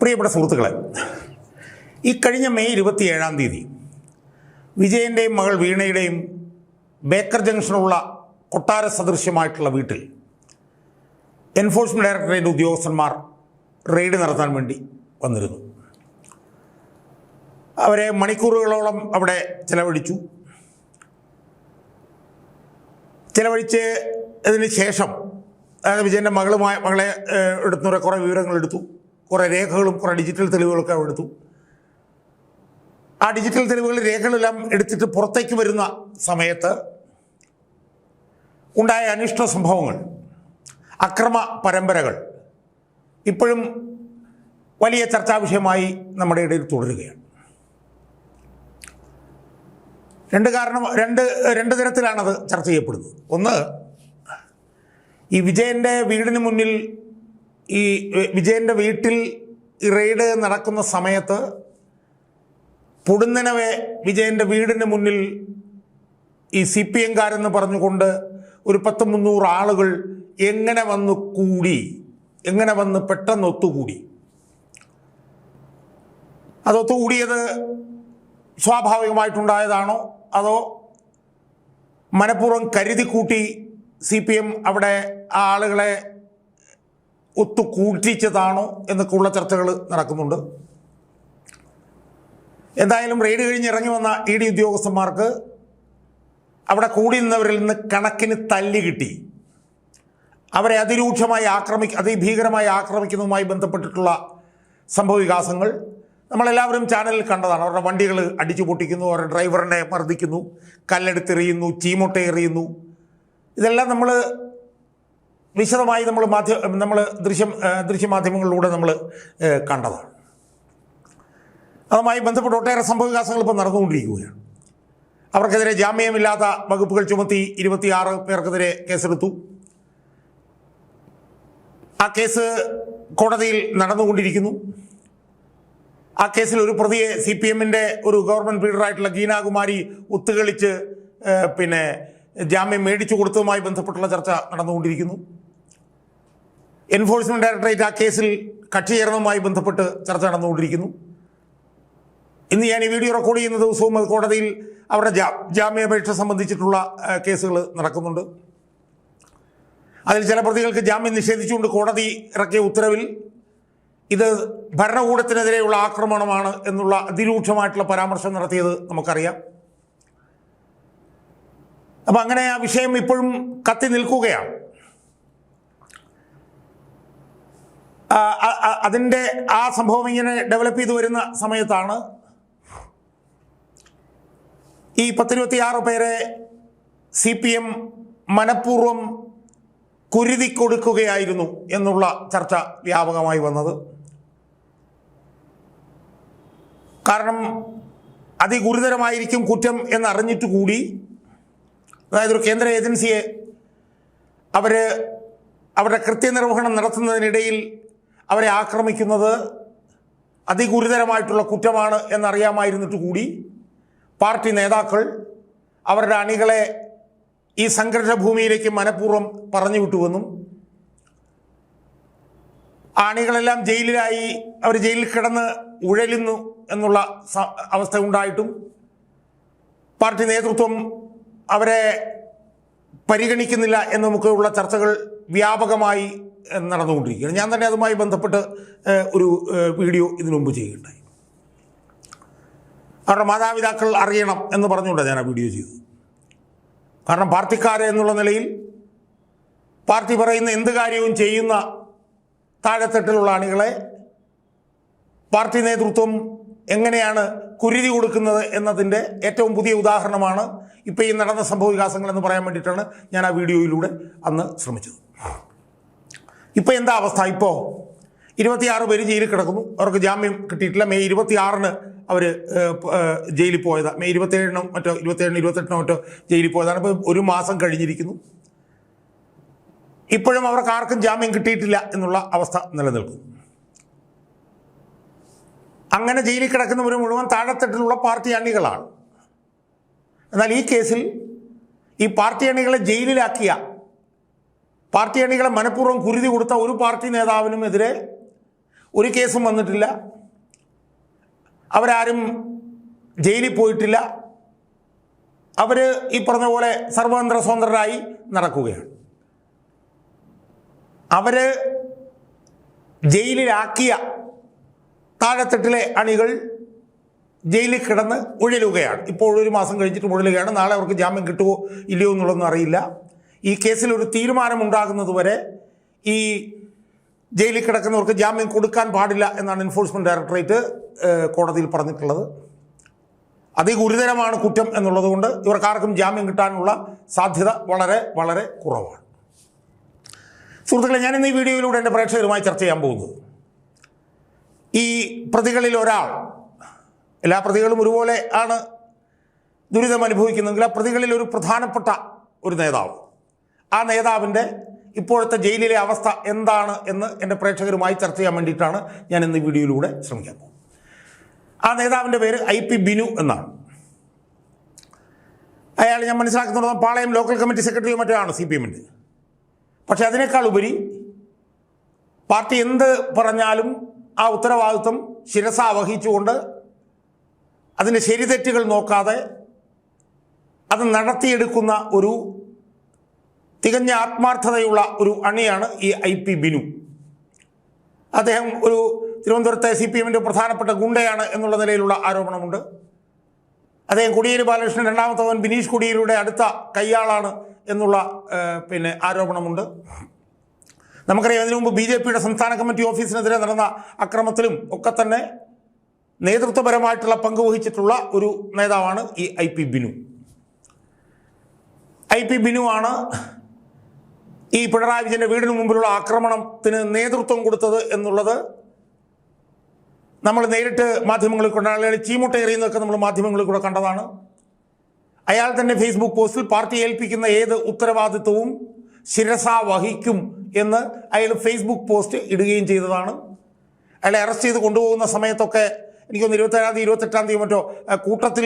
പ്രിയപ്പെട്ട സുഹൃത്തുക്കളെ, ഈ കഴിഞ്ഞ മെയ് 27 വിജയൻ്റെയും മകൾ വീണയുടെയും ബേക്കർ ജംഗ്ഷനുള്ള കൊട്ടാര സദൃശ്യമായിട്ടുള്ള വീട്ടിൽ എൻഫോഴ്സ്മെൻറ്റ് ഡയറക്ടറേറ്റ് ഉദ്യോഗസ്ഥന്മാർ റെയ്ഡ് നടത്താൻ വേണ്ടി വന്നിരുന്നു. അവരെ മണിക്കൂറുകളോളം അവിടെ ചിലവഴിച്ചതിന് ശേഷം, അതായത് വിജയൻ്റെ മകളെ എടുത്തുന്ന കുറേ വിവരങ്ങളെടുത്തു, കുറേ രേഖകളും കുറേ ഡിജിറ്റൽ തെളിവുകളൊക്കെ എടുത്തു. ആ ഡിജിറ്റൽ തെളിവുകൾ രേഖകളെല്ലാം എടുത്തിട്ട് പുറത്തേക്ക് വരുന്ന സമയത്ത് ഉണ്ടായ അനിഷ്ട സംഭവങ്ങൾ, അക്രമ പരമ്പരകൾ ഇപ്പോഴും വലിയ ചർച്ചാ വിഷയമായി നമ്മുടെ ഇടയിൽ തുടരുകയാണ്. രണ്ട് തരത്തിലാണത് ചർച്ച ചെയ്യപ്പെടുന്നത്. ഒന്ന്, ഈ വിജയൻ്റെ വീടിന് മുന്നിൽ, ഈ വിജയൻ്റെ വീട്ടിൽ ഈ റെയ്ഡ് നടക്കുന്ന സമയത്ത് പൊടുന്നനവെ വിജയൻ്റെ വീടിന് മുന്നിൽ ഈ CPM-കാരെന്ന് പറഞ്ഞുകൊണ്ട് ഒരു 10-300 ആളുകൾ എങ്ങനെ വന്ന് പെട്ടെന്ന് ഒത്തുകൂടി. അതൊത്തുകൂടിയത് സ്വാഭാവികമായിട്ടുണ്ടായതാണോ അതോ മനഃപൂർവ്വം കരുതിക്കൂട്ടി CPM അവിടെ ആ ആളുകളെ ഒത്തുകൂട്ടിച്ചതാണോ എന്നൊക്കെയുള്ള ചർച്ചകൾ നടക്കുന്നുണ്ട്. എന്തായാലും റെയ്ഡ് കഴിഞ്ഞ് ഇറങ്ങി വന്ന ED ഉദ്യോഗസ്ഥന്മാർക്ക് അവിടെ കൂടി നിന്നവരിൽ നിന്ന് കണക്കിന് തല്ലി കിട്ടി. അവരെ അതിഭീകരമായി ആക്രമിക്കുന്നതുമായി ബന്ധപ്പെട്ടിട്ടുള്ള സംഭവവികാസങ്ങൾ നമ്മളെല്ലാവരും ചാനലിൽ കണ്ടതാണ്. അവരുടെ വണ്ടികൾ അടിച്ചു പൊട്ടിക്കുന്നു, അവരുടെ ഡ്രൈവറിനെ മർദ്ദിക്കുന്നു, കല്ലെടുത്തെറിയുന്നു, ചീമൊട്ട എറിയുന്നു. ഇതെല്ലാം നമ്മൾ വിശദമായി നമ്മൾ ദൃശ്യമാധ്യമങ്ങളിലൂടെ നമ്മൾ കണ്ടതാണ്. അതുമായി ബന്ധപ്പെട്ട് ഒട്ടേറെ സംഭവവികാസങ്ങൾ ഇപ്പോൾ നടന്നുകൊണ്ടിരിക്കുകയാണ്. അവർക്കെതിരെ ജാമ്യമില്ലാത്ത വകുപ്പുകൾ ചുമത്തി 26 പേർക്കെതിരെ കേസെടുത്തു. ആ കേസ് കോടതിയിൽ നടന്നുകൊണ്ടിരിക്കുന്നു. ആ കേസിൽ ഒരു പ്രതിയെ CPM-ന്റെ ഒരു ഗവൺമെൻറ് ലീഡറായിട്ടുള്ള ഗീനാകുമാരി ഒത്തുകളിച്ച് ജാമ്യം മേടിച്ചു കൊടുത്തതുമായി ബന്ധപ്പെട്ടുള്ള ചർച്ച നടന്നുകൊണ്ടിരിക്കുന്നു. എൻഫോഴ്സ്മെൻറ്റ് ഡയറക്ടറേറ്റ് ആ കേസിൽ കക്ഷി ചേർന്നതുമായി ബന്ധപ്പെട്ട് ചർച്ച നടന്നുകൊണ്ടിരിക്കുന്നു. ഇന്ന് ഞാൻ ഈ വീഡിയോ റെക്കോർഡ് ചെയ്യുന്ന ദിവസവും കോടതിയിൽ അവരുടെ ജാമ്യാപേക്ഷ സംബന്ധിച്ചിട്ടുള്ള കേസുകൾ നടക്കുന്നുണ്ട്. അതിൽ ചില പ്രതികൾക്ക് ജാമ്യം നിഷേധിച്ചുകൊണ്ട് കോടതി ഇറക്കിയ ഉത്തരവിൽ ഇത് ഭരണകൂടത്തിനെതിരെയുള്ള ആക്രമണമാണ് എന്നുള്ള അതിരൂക്ഷമായിട്ടുള്ള പരാമർശം നടത്തിയത് നമുക്കറിയാം. അപ്പം അങ്ങനെ ആ വിഷയം ഇപ്പോഴും കത്തി നിൽക്കുകയാണ്. അതിൻ്റെ ആ സംഭവം ഇങ്ങനെ ഡെവലപ്പ് ചെയ്തു വരുന്ന സമയത്താണ് ഈ 26 പേരെ CPM മനഃപൂർവ്വം കുരുതി കൊടുക്കുകയായിരുന്നു എന്നുള്ള ചർച്ച വ്യാപകമായി വന്നത്. കാരണം അതിഗുരുതരമായിരിക്കും കുറ്റം എന്നറിഞ്ഞിട്ട് കൂടി, അതായത് ഒരു കേന്ദ്ര ഏജൻസിയെ അവരുടെ കൃത്യനിർവഹണം നടത്തുന്നതിനിടയിൽ അവരെ ആക്രമിക്കുന്നത് അതിഗുരുതരമായിട്ടുള്ള കുറ്റമാണ് എന്നറിയാമായിരുന്നിട്ട് കൂടി പാർട്ടി നേതാക്കൾ അവരുടെ അണികളെ ഈ സംഘർഷ ഭൂമിയിലേക്ക് മനഃപൂർവ്വം പറഞ്ഞു വിട്ടുവെന്നും ആ അണികളെല്ലാം അവർ ജയിലിൽ കിടന്ന് ഉഴലുന്നു എന്നുള്ള അവസ്ഥ ഉണ്ടായിട്ടും പാർട്ടി നേതൃത്വം അവരെ പരിഗണിക്കുന്നില്ല എന്നൊക്കെയുള്ള ചർച്ചകൾ വ്യാപകമായി നടന്നുകൊണ്ടിരിക്കുകയാണ്. ഞാൻ തന്നെ അതുമായി ബന്ധപ്പെട്ട് ഒരു വീഡിയോ ഇതിനു മുമ്പ് ചെയ്യുകയുണ്ടായി. അവരുടെ മാതാപിതാക്കൾ അറിയണം എന്ന് പറഞ്ഞുകൊണ്ടാണ് ഞാൻ ആ വീഡിയോ ചെയ്തത്. കാരണം പാർട്ടിക്കാരെ എന്നുള്ള നിലയിൽ പാർട്ടി പറയുന്ന എന്ത് കാര്യവും ചെയ്യുന്ന താഴെത്തട്ടിലുള്ള അണികളെ പാർട്ടി നേതൃത്വം എങ്ങനെയാണ് കുരുതി കൊടുക്കുന്നത് എന്നതിൻ്റെ ഏറ്റവും പുതിയ ഉദാഹരണമാണ് ഇപ്പോൾ ഈ നടന്ന സംഭവവികാസങ്ങൾ എന്ന് പറയാൻ വേണ്ടിയിട്ടാണ് ഞാൻ ആ വീഡിയോയിലൂടെ അന്ന് ശ്രമിച്ചത്. ഇപ്പോൾ എന്താ അവസ്ഥ? ഇപ്പോൾ 26 പേര് ജയിലിൽ കിടക്കുന്നു. അവർക്ക് ജാമ്യം കിട്ടിയിട്ടില്ല. മെയ് 26 അവർ ജയിലിൽ പോയതാണ്. മെയ് 27 മറ്റോ 28 മറ്റോ ജയിലിൽ പോയതാണ്. ഇപ്പോൾ ഒരു മാസം കഴിഞ്ഞിരിക്കുന്നു. ഇപ്പോഴും അവർക്ക് ആർക്കും ജാമ്യം കിട്ടിയിട്ടില്ല എന്നുള്ള അവസ്ഥ നിലനിൽക്കുന്നു. അങ്ങനെ ജയിലിൽ കിടക്കുന്നവർ മുഴുവൻ താഴെത്തട്ടിലുള്ള പാർട്ടി അണികളാണ്. എന്നാൽ ഈ കേസിൽ ഈ പാർട്ടി അണികളെ ജയിലിലാക്കിയ, പാർട്ടി അണികളെ മനഃപൂർവ്വം കുരുതി കൊടുത്ത ഒരു പാർട്ടി നേതാവിനുമെതിരെ ഒരു കേസും വന്നിട്ടില്ല, അവരാരും ജയിലിൽ പോയിട്ടില്ല, അവർ ഈ പറഞ്ഞ പോലെ സർവതന്ത്ര സ്വതന്ത്രരായി നടക്കുകയാണ്. അവർ ജയിലിലാക്കിയ താഴെത്തട്ടിലെ അണികൾ ജയിലിൽ കിടന്ന് ഉഴലുകയാണ്. ഇപ്പോൾ 1 മാസം കഴിഞ്ഞിട്ട് ഉഴലുകയാണ്. നാളെ അവർക്ക് ജാമ്യം കിട്ടുമോ ഇല്ലയോ എന്നുള്ളതൊന്നും അറിയില്ല. ഈ കേസിൽ ഒരു തീരുമാനമുണ്ടാകുന്നതുവരെ ഈ ജയിലിൽ കിടക്കുന്നവർക്ക് ജാമ്യം കൊടുക്കാൻ പാടില്ല എന്നാണ് എൻഫോഴ്സ്മെൻറ്റ് ഡയറക്ടറേറ്റ് കോടതിയിൽ പറഞ്ഞിട്ടുള്ളത്. അതിഗുരുതരമാണ് കുറ്റം എന്നുള്ളത് കൊണ്ട് ഇവർക്കാർക്കും ജാമ്യം കിട്ടാനുള്ള സാധ്യത വളരെ വളരെ കുറവാണ്. സുഹൃത്തുക്കളെ, ഞാനിന്ന് ഈ വീഡിയോയിലൂടെ എൻ്റെ പ്രേക്ഷകരുമായി ചർച്ച ചെയ്യാൻ പോകുന്നത് ഈ പ്രതികളിൽ ഒരാൾ, എല്ലാ പ്രതികളും ഒരുപോലെ ആണ് ദുരിതം അനുഭവിക്കുന്നതെങ്കിൽ ആ പ്രതികളിൽ ഒരു പ്രധാനപ്പെട്ട ഒരു നേതാവ്, ആ നേതാവിൻ്റെ ഇപ്പോഴത്തെ ജയിലിലെ അവസ്ഥ എന്താണ് എന്ന് എൻ്റെ പ്രേക്ഷകരുമായി ചർച്ച ചെയ്യാൻ വേണ്ടിയിട്ടാണ് ഞാൻ ഇന്ന് ഈ വീഡിയോയിലൂടെ ശ്രമിക്കാൻ പോകുന്നത്. ആ നേതാവിൻ്റെ പേര് IP ബിനു എന്നാണ്. അയാൾ ഞാൻ മനസ്സിലാക്കുന്നിടത്തോളം പാളയം ലോക്കൽ കമ്മിറ്റി സെക്രട്ടറിയോ മറ്റോ ആണ് CPM-ൻ്റെ. പക്ഷെ അതിനേക്കാൾ ഉപരി പാർട്ടി എന്ത് പറഞ്ഞാലും ആ ഉത്തരവാദിത്വം ശിരസ വഹിച്ചുകൊണ്ട് അതിൻ്റെ ശരിതെറ്റുകൾ നോക്കാതെ അത് നടത്തിയെടുക്കുന്ന ഒരു തികഞ്ഞ ആത്മാർത്ഥതയുള്ള ഒരു അണിയാണ് ഈ IP ബിനു. അദ്ദേഹം ഒരു തിരുവനന്തപുരത്തെ CPM-ൻ്റെ പ്രധാനപ്പെട്ട ഗുണ്ടയാണ് എന്നുള്ള നിലയിലുള്ള ആരോപണമുണ്ട്. അദ്ദേഹം കോടിയേരി ബാലകൃഷ്ണൻ രണ്ടാമത്തെ മകൻ ബിനീഷ് കോടിയേരിയുടെ അടുത്ത കയ്യാളാണ് എന്നുള്ള ആരോപണമുണ്ട്. നമുക്കറിയാം, അതിനു മുമ്പ് BJP-യുടെ സംസ്ഥാന കമ്മിറ്റി ഓഫീസിനെതിരെ നടന്ന അക്രമത്തിലും ഒക്കെ തന്നെ നേതൃത്വപരമായിട്ടുള്ള പങ്ക് വഹിച്ചിട്ടുള്ള ഒരു നേതാവാണ് ഈ IP ബിനു. IP ബിനു ആണ് ഈ പിണറായി വിജയൻ്റെ വീടിന് മുമ്പിലുള്ള ആക്രമണത്തിന് നേതൃത്വം കൊടുത്തത് എന്നുള്ളത് നമ്മൾ നേരിട്ട് മാധ്യമങ്ങളിൽ കൊണ്ട്, ആളുകൾ ചീമുട്ടേറിയെന്നൊക്കെ നമ്മൾ മാധ്യമങ്ങളിൽ കൂടെ കണ്ടതാണ്. അയാൾ തന്നെ ഫേസ്ബുക്ക് പോസ്റ്റിൽ പാർട്ടി ഏൽപ്പിക്കുന്ന ഏത് ഉത്തരവാദിത്വവും ശിരസ വഹിക്കും എന്ന് അയാൾ ഫേസ്ബുക്ക് പോസ്റ്റ് ഇടുകയും ചെയ്തതാണ്. അയാളെ അറസ്റ്റ് ചെയ്ത് കൊണ്ടുപോകുന്ന സമയത്തൊക്കെ എനിക്കൊന്ന് 27-ാം തീയതി 28-ാം തീയതി മറ്റോ കൂട്ടത്തിൽ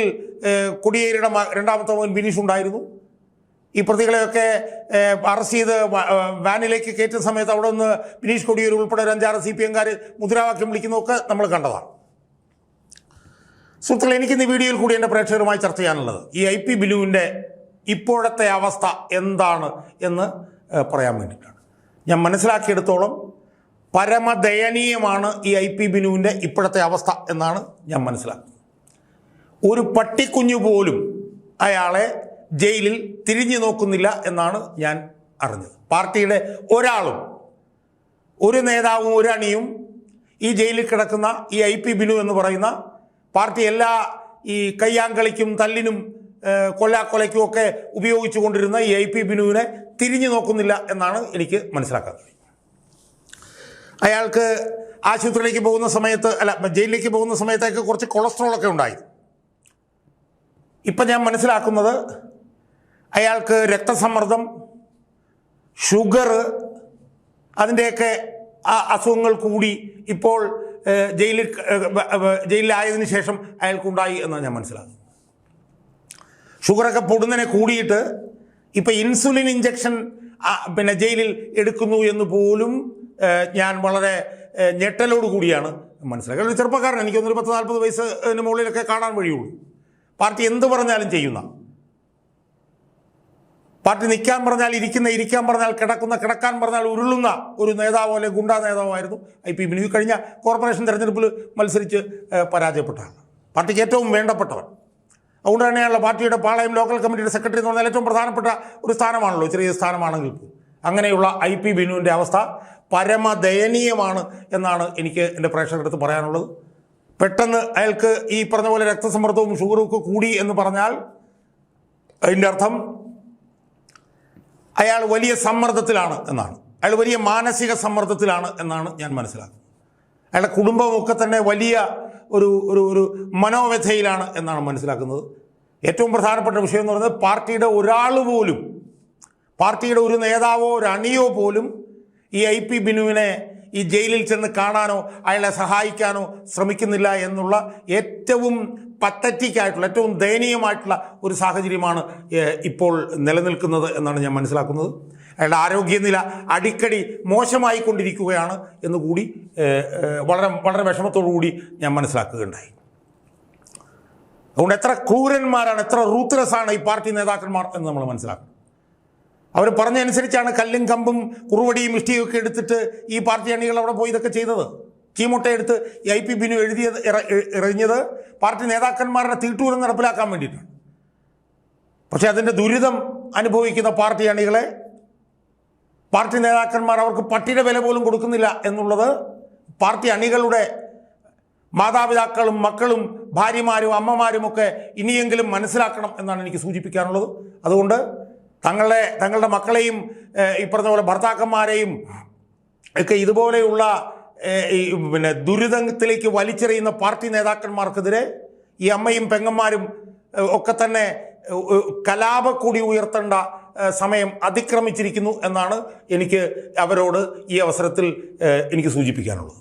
കോടിയേരിയുടെ രണ്ടാമത്തെ മകൻ ബിനീഷ് ഉണ്ടായിരുന്നു. ഈ പ്രതികളെയൊക്കെ അറസ്റ്റ് ചെയ്ത് വാനിലേക്ക് കയറ്റുന്ന സമയത്ത് അവിടെ നിന്ന് ബിനീഷ് കോടിയേരി ഉൾപ്പെടെ ഒരു 5-6 CPM-കാർ മുദ്രാവാക്യം വിളിക്കുന്നതൊക്കെ നമ്മൾ കണ്ടതാണ്. സുഹൃത്തുക്കളെ, എനിക്കിന്ന് ഈ വീഡിയോയിൽ കൂടി എൻ്റെ പ്രേക്ഷകരുമായി ചർച്ച ചെയ്യാനുള്ളത് ഈ IP ബിനുവിൻ്റെ ഇപ്പോഴത്തെ അവസ്ഥ എന്താണ് എന്ന് പറയാൻ വേണ്ടിയിട്ടാണ്. ഞാൻ മനസ്സിലാക്കിയെടുത്തോളം പരമദയനീയമാണ് ഈ IP ബിനുവിൻ്റെ ഇപ്പോഴത്തെ അവസ്ഥ എന്നാണ് ഞാൻ മനസ്സിലാക്കുന്നത്. ഒരു പട്ടിക്കുഞ്ഞു പോലും അയാളെ ജയിലിൽ തിരിഞ്ഞു നോക്കുന്നില്ല എന്നാണ് ഞാൻ അറിഞ്ഞത്. പാർട്ടിയുടെ ഒരാളും, ഒരു നേതാവും ഒരു അണിയും ഈ ജയിലിൽ കിടക്കുന്ന ഈ IP ബിനു എന്ന് പറയുന്ന പാർട്ടി എല്ലാ ഈ കയ്യാങ്കളിക്കും തല്ലിനും കൊല്ലാക്കൊലയ്ക്കും ഒക്കെ ഉപയോഗിച്ചു കൊണ്ടിരുന്ന ഈ IP ബിനുവിനെ തിരിഞ്ഞു നോക്കുന്നില്ല എന്നാണ് എനിക്ക് മനസ്സിലാക്കാൻ കഴിയും. അയാൾക്ക് ആശുപത്രിയിലേക്ക് പോകുന്ന സമയത്ത്, ജയിലിലേക്ക് പോകുന്ന സമയത്തൊക്കെ കുറച്ച് കൊളസ്ട്രോളൊക്കെ ഉണ്ടായി. ഇപ്പം ഞാൻ മനസ്സിലാക്കുന്നത് അയാൾക്ക് രക്തസമ്മർദ്ദം, ഷുഗർ, അതിൻ്റെയൊക്കെ അസുഖങ്ങൾ കൂടി ഇപ്പോൾ ജയിലിലായതിനു ശേഷം അയാൾക്കുണ്ടായി എന്നാണ് ഞാൻ മനസ്സിലാക്കുന്നത്. ഷുഗറൊക്കെ പൊടുന്നതിനെ കൂടിയിട്ട് ഇപ്പം ഇൻസുലിൻ ഇഞ്ചക്ഷൻ ജയിലിൽ എടുക്കുന്നു എന്ന് പോലും ഞാൻ വളരെ ഞെട്ടലോട് കൂടിയാണ് മനസ്സിലാക്കുക. ഒരു ചെറുപ്പക്കാരൻ, എനിക്കൊന്നൊരു 10-40 വയസ്സിന് മുകളിലൊക്കെ കാണാൻ വഴിയുള്ളൂ. പാർട്ടി എന്ത് പറഞ്ഞാലും ചെയ്യുന്ന, പാർട്ടി നിൽക്കാൻ പറഞ്ഞാൽ ഇരിക്കാൻ പറഞ്ഞാൽ കിടക്കാൻ പറഞ്ഞാൽ ഉരുളുന്ന ഒരു നേതാവോ അല്ലെങ്കിൽ ഗുണ്ടാ നേതാവായിരുന്നു IP ബിനു. കഴിഞ്ഞ കോർപ്പറേഷൻ തെരഞ്ഞെടുപ്പിൽ മത്സരിച്ച് പരാജയപ്പെട്ടതാണ്. പാർട്ടിക്ക് ഏറ്റവും വേണ്ടപ്പെട്ടവൻ. അതുകൊണ്ട് തന്നെയാണല്ലോ പാർട്ടിയുടെ പാളയം ലോക്കൽ കമ്മിറ്റിയുടെ സെക്രട്ടറി എന്ന് പറഞ്ഞാൽ ഏറ്റവും പ്രധാനപ്പെട്ട ഒരു സ്ഥാനമാണല്ലോ, ചെറിയ സ്ഥാനമാണെങ്കിൽ. അങ്ങനെയുള്ള IP ബിനുവിൻ്റെ അവസ്ഥ പരമദയനീയമാണ് എന്നാണ് എനിക്ക് എൻ്റെ പ്രേക്ഷകരുടെ അടുത്ത് പറയാനുള്ളത്. പെട്ടെന്ന് അയാൾക്ക് ഈ പറഞ്ഞ പോലെ രക്തസമ്മർദ്ദവും ഷുഗറും ഒക്കെ കൂടി എന്ന് പറഞ്ഞാൽ അതിൻ്റെ അർത്ഥം അയാൾ വലിയ സമ്മർദ്ദത്തിലാണ് എന്നാണ്. അയാൾ വലിയ മാനസിക സമ്മർദ്ദത്തിലാണ് എന്നാണ് ഞാൻ മനസ്സിലാക്കുന്നത്. അയാളുടെ കുടുംബമൊക്കെ തന്നെ വലിയ ഒരു മനോവ്യഥയിലാണ് എന്നാണ് മനസ്സിലാക്കുന്നത്. ഏറ്റവും പ്രധാനപ്പെട്ട വിഷയം എന്ന് പറയുന്നത് പാർട്ടിയുടെ ഒരാൾ പോലും, പാർട്ടിയുടെ ഒരു നേതാവോ ഒരു അണിയോ പോലും ഈ IP ബിനുവിനെ ഈ ജയിലിൽ ചെന്ന് കാണാനോ അയാളെ സഹായിക്കാനോ ശ്രമിക്കുന്നില്ല എന്നുള്ള ഏറ്റവും പത്തറ്റിക്കായിട്ടുള്ള, ഏറ്റവും ദയനീയമായിട്ടുള്ള ഒരു സാഹചര്യമാണ് ഇപ്പോൾ നിലനിൽക്കുന്നത് എന്നാണ് ഞാൻ മനസ്സിലാക്കുന്നത്. അയാളുടെ ആരോഗ്യനില അടിക്കടി മോശമായി കൊണ്ടിരിക്കുകയാണ് എന്നുകൂടി വളരെ വളരെ വിഷമത്തോടു കൂടി ഞാൻ മനസ്സിലാക്കുകയുണ്ടായി. അതുകൊണ്ട് എത്ര ക്രൂരന്മാരാണ്, എത്ര റൂത്ത്ലെസ്സാണ് ഈ പാർട്ടി നേതാക്കന്മാർ എന്ന് നമ്മൾ മനസ്സിലാക്കണം. അവർ പറഞ്ഞതനുസരിച്ചാണ് കല്ലും കമ്പും കുറുവടിയും ഇഷ്ടിയും ഒക്കെ എടുത്തിട്ട് ഈ പാർട്ടി അണികൾ അവിടെ പോയി ഇതൊക്കെ ചെയ്തത്. ചീമുട്ടയെടുത്ത് IP ബിനു എറിഞ്ഞത് പാർട്ടി നേതാക്കന്മാരുടെ തീട്ടൂരം നടപ്പിലാക്കാൻ വേണ്ടിയിട്ടാണ്. പക്ഷേ അതിൻ്റെ ദുരിതം അനുഭവിക്കുന്ന പാർട്ടി അണികളെ പാർട്ടി നേതാക്കന്മാർ അവർക്ക് പട്ടിയുടെ വില പോലും കൊടുക്കുന്നില്ല എന്നുള്ളത് പാർട്ടി അണികളുടെ മാതാപിതാക്കളും മക്കളും ഭാര്യമാരും അമ്മമാരുമൊക്കെ ഇനിയെങ്കിലും മനസ്സിലാക്കണം എന്നാണ് എനിക്ക് സൂചിപ്പിക്കാനുള്ളത്. അതുകൊണ്ട് തങ്ങളുടെ മക്കളെയും ഈ പറഞ്ഞ പോലെ ഭർത്താക്കന്മാരെയും ഒക്കെ ഇതുപോലെയുള്ള ദുരിതത്തിലേക്ക് വലിച്ചെറിയുന്ന പാർട്ടി നേതാക്കന്മാർക്കെതിരെ ഈ അമ്മയും പെങ്ങന്മാരും ഒക്കെ തന്നെ കലാപക്കൊടി ഉയർത്തേണ്ട സമയം അതിക്രമിച്ചിരിക്കുന്നു എന്നാണ് എനിക്ക് അവരോട് ഈ അവസരത്തിൽ എനിക്ക് സൂചിപ്പിക്കാനുള്ളത്.